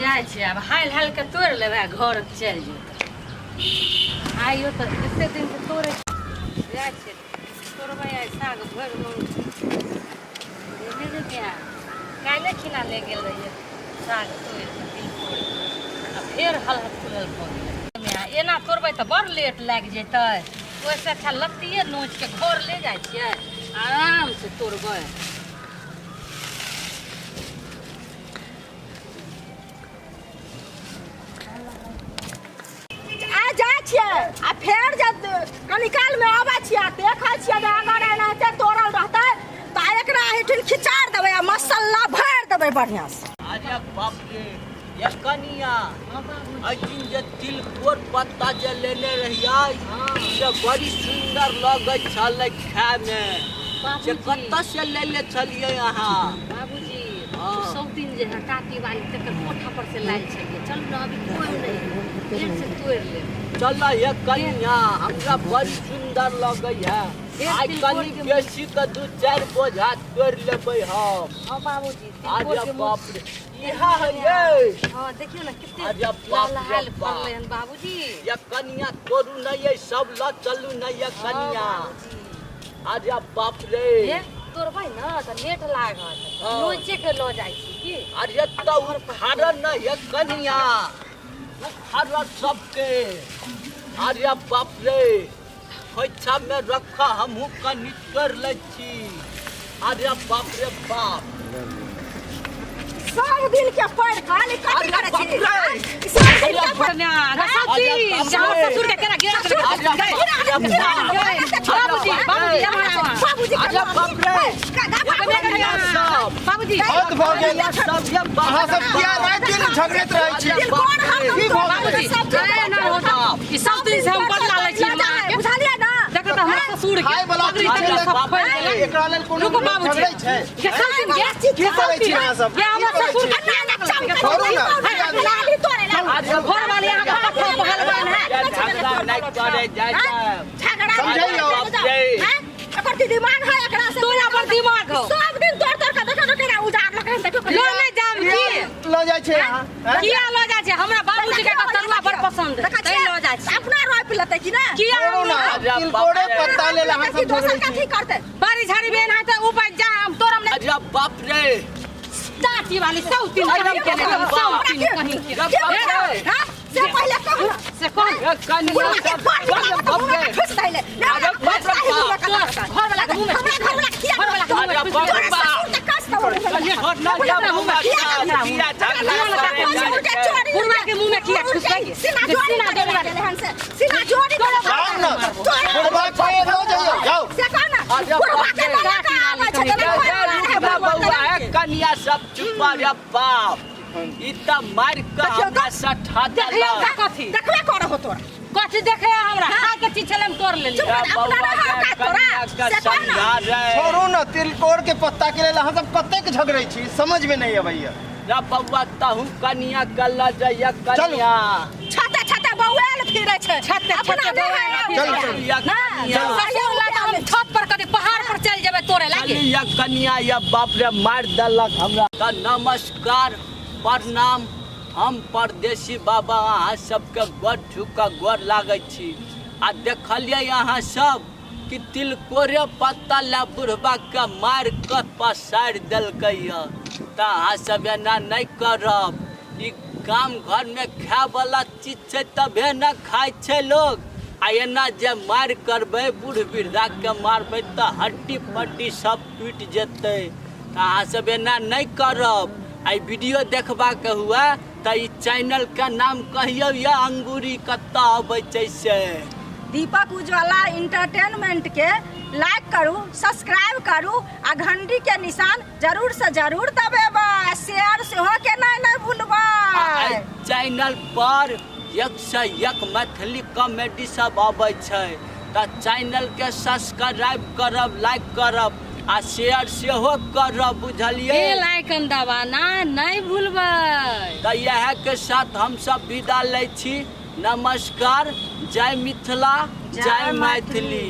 जाए छे अब हाल हाल के तोड़ लेबे घर चल जेते आइयो तो एते दिन से तोड़े जाए छे तोड़बे आइ साग भर मन देने जे क्या काले खिना ले गेल रहिए साग तोड़ बिल्कुल अब फेर हल फुलल भ गेल एना तोड़बे त बड़ लेट लाग जेतै ओइसे अच्छा लत्तिए नोच के घर ले जाए छियै आराम से तोड़बे आ फेर जब कनिकाल में आबै छियै देखै छियै अगर एनाहिते तोड़ल रहतै त एकरा हिठिन खिचार देबै आ मसाला भर देबै बढ़िया से। अरे बाप रे ये कनिया अजिन जे तिलकोर पत्ता जे लेने रहियै से बड़ी सुंदर लगै छलै खाय में से कत्ता से लेले छलियै अहाँ बाबूजी सब दिन जे है काकी वाली तक कोठा पर से लायल छलिए चल न अभी कोई नहीं फिर से तोड़ ले चल ये कनिया हमरा बड़ी सुंदर लगै है आज कनी बेसी के 2-4 बोझा तोड़ लेबै हम। हां बाबूजी अरे बाप रे इहा है ये हां देखियो ना कितने अरे लाल बाप लाल रे फरले हन बाबूजी ये कनिया तोड़ू नहीं ये सब ल चलू नहीं ये कनिया अरे बाप रे ये तोड़बै ना त लेट लागत नोचे के ल जाय छी की अरे तो उखाड़ न ये कनिया उखाड़ सबके अरे बाप रे खोइछा में रखा हमहू कनी कर ले छी अरे बाप रे बाप सब दिन के पढ़ खाली कथि करे छी सब दिन के पढ़ सब्जी जाओ ससुर के केरा गिरा के बाबूजी बाबूजी बाबूजी अरे बाप रे बाबूजी बहुत भ गेल सब ये अहाँ सब किया रात दिन झगड़ैत रहै छी की भ बाबूजी ना होता ई सब दिन से हम बदला लै छी बुझलियै ना देखो त हमरा ससुर के खाय वाला चीज एकरा लेल कोनो झगड़ै छै ये सब दिन की करै छी अहाँ सब ये हमरा ससुर के छोड़ू ना घर वाले यहाँ का पहलवान है झगड़ा नहीं करे जाय समझैयो एकर दिमाग है एकरा से तोरा पर दिमाग हो सब दिन तोड़ तोड़ के देखो केना उजाड़ लगे देखो लो नहीं जाम की ल जाइ छै अहाँ किया लो जाय छै हमरा बाबूजी के तरुआ बड़ पसंद है तै लो जाय छै अपना रोप लेते कि ना किया छोड़ू ना तिलकोरे पत्ता लेल अहाँ सब झगड़ै छी कथि करते बारी झाड़ी बेन है त ऊपर जा हम तोरम नहीं अरे बाप रे चाची वाली सब तीन कहीं के सब तीन कहीं के हां से पहले कहो से कौन ये कनिया सब बाप रे खुश थैले घर वाला के मुंह में हमरा घर वाला किया घर वाला के मुंह में अरे बाप रे बाप तो कष्ट हो छोड़ ना जा मुंह में किया झगड़ा बुढ़वा के मुंह में किया खुश गई सीना जोड़ी ले हन से सीना जोड़ी जाओ ना छोड़बा छै लो जाओ जाओ से कहना बुढ़वा के लगा के आवे छै बउआ है कनिया सब चुप रे बाप ई त मार के हमरा सठा देला कथी देखबे कर हो तोरा कथी देखे हमरा खा के चीज छले हम तोड़ लेली छोड़ू ना तिलकोर के पत्ता के लेल अहाँ सब कतेक झगड़ै छी समझ में नहीं अबैया रे बउआ तहु कनिया कल्ला जाइया कनिया छाता छाता बौएल फिरै छै छते अपना छते चल हम छत पर कभी पहाड़ पर चल जेबे तोड़े लागे कनिया कनिया या बाप रे मार देलक हमरा त नमस्कार प्रणाम हम परदेसी बाबा अहाँ सबके गोर छूक गोर लागै छी आ देखलिए अहाँ सब कि तिलकोरे पत्ता ला बुढ़बा के मार के पसार देलकै त अहाँ सब एना नहीं करब ई गाम घर में खाय वाला चीज छै तबे न खाय छै लोग आ एना जे मार करबै बूढ़ वृद्धा के मारबै त हड्डी पट्टी सब टूट जेतै त अहाँ सब एना नहीं करब आई वीडियो देखबा के हुआ त ई चैनल के नाम कहियो या अंगूरी कत्ता अबै छै से दीपक उज्ज्वला इंटरटेनमेंट के लाइक करू सब्सक्राइब करू आ घंटी के निशान जरूर से जरूर दबेबै शेयर सेहो के नहीं भूलबै चैनल पर 101 मैथिली कॉमेडी सब अबै छै त चैनल के सब्सक्राइब करब लाइक करब आ शेयर सेहो करब बुझलिए बेल आइकन दबाना नहीं भूलबै त यह के साथ हम सब विदा लै छी नमस्कार जय मिथिला जय मैथिली।